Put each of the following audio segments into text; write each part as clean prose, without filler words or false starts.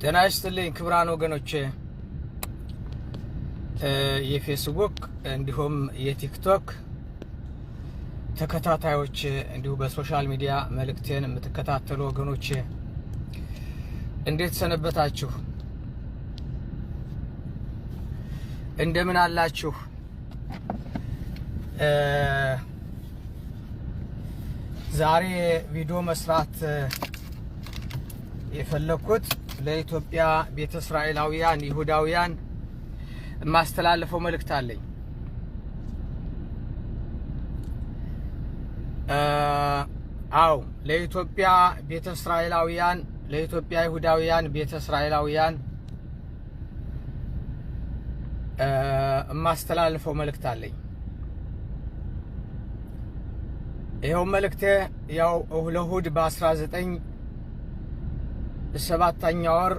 ጤና ይስጥልኝ ክቡራን ወገኖቼ የፌስቡክ እንዲሁም የቲክቶክ ተከታታዮች እንዲሁ በሶሻል ሚዲያ መልእክቴን የምትከታተሉ ወገኖቼ እንዴት ሰነበታችሁ? እንደምን አላችሁ? ዛሬ ቪዲዮ መስራት የፈለኩት ለኢትዮጵያ ቤተ እስራኤላውያን ይሁዳውያን ማስተላለፈው መልእክት አለኝ። አው ለኢትዮጵያ ቤተ እስራኤላውያን ለኢትዮጵያ ይሁዳውያን ቤተ እስራኤላውያን ማስተላለፈው መልእክት አለኝ። ይሄው መልእክቴ ያው ለእሁድ በ19/7 ወር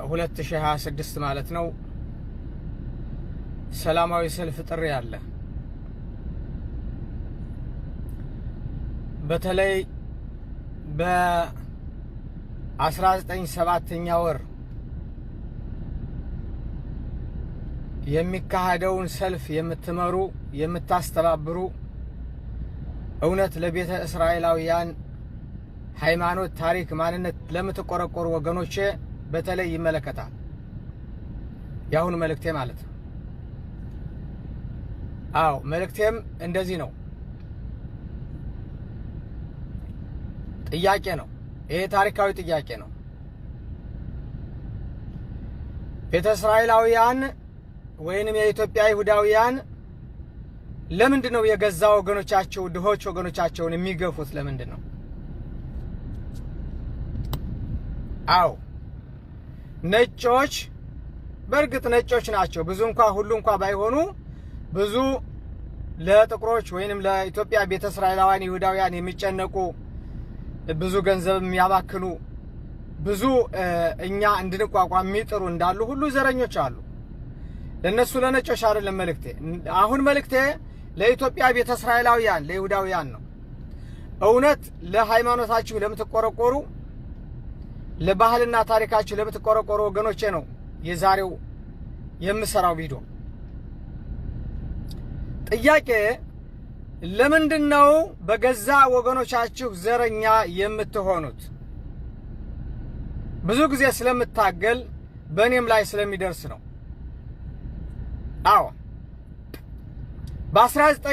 2026 ማለት ነው ሰላማዊ ሰልፍ ጥሪ አለ። በተለይ በ19/7 ወር የሚካሄደውን ሰልፍ የምትመሩ የምታስተባብሩ እውነት ለቤተ እስራኤላውያን ሃይማኖት፣ ታሪክ፣ ማንነት ለምትቆረቆሩ ወገኖቼ በተለይ ይመለከታል። ያሁን መልእክቴ ማለት ነው። አዎ መልእክቴም እንደዚህ ነው። ጥያቄ ነው። ይሄ ታሪካዊ ጥያቄ ነው። ቤተ እስራኤላውያን ወይንም የኢትዮጵያ ይሁዳውያን ለምንድን ነው የገዛ ወገኖቻቸው ድሆች ወገኖቻቸውን የሚገፉት? ለምንድን ነው? አዎ ነጮች በእርግጥ ነጮች ናቸው። ብዙ ሁሉ ባይሆኑ ብዙ ለጥቁሮች ወይንም ለኢትዮጵያ ቤተ እስራኤላውያን ይሁዳውያን የሚጨነቁ ብዙ ገንዘብ የሚያባክኑ ብዙ እኛ እንድንቋቋም የሚጥሩ እንዳሉ ሁሉ ዘረኞች አሉ። ለነሱ ለነጮች አይደለም መልእክቴ። አሁን መልእክቴ ለኢትዮጵያ ቤተ እስራኤላውያን ለይሁዳውያን ነው። እውነት ለሃይማኖታችሁ ለምትቆረቆሩ ለባህልና ታሪካችሁ ለምትቆረቆሩ ወገኖቼ ነው የዛሬው የምሰራው ቪዲዮ። ጥያቄ ለምንድነው በገዛ ወገኖቻችሁ ዘረኛ የምትሆኑት? ብዙ ጊዜ ስለምታገል በእኔም ላይ ስለሚደርስ ነው። አዎ በ19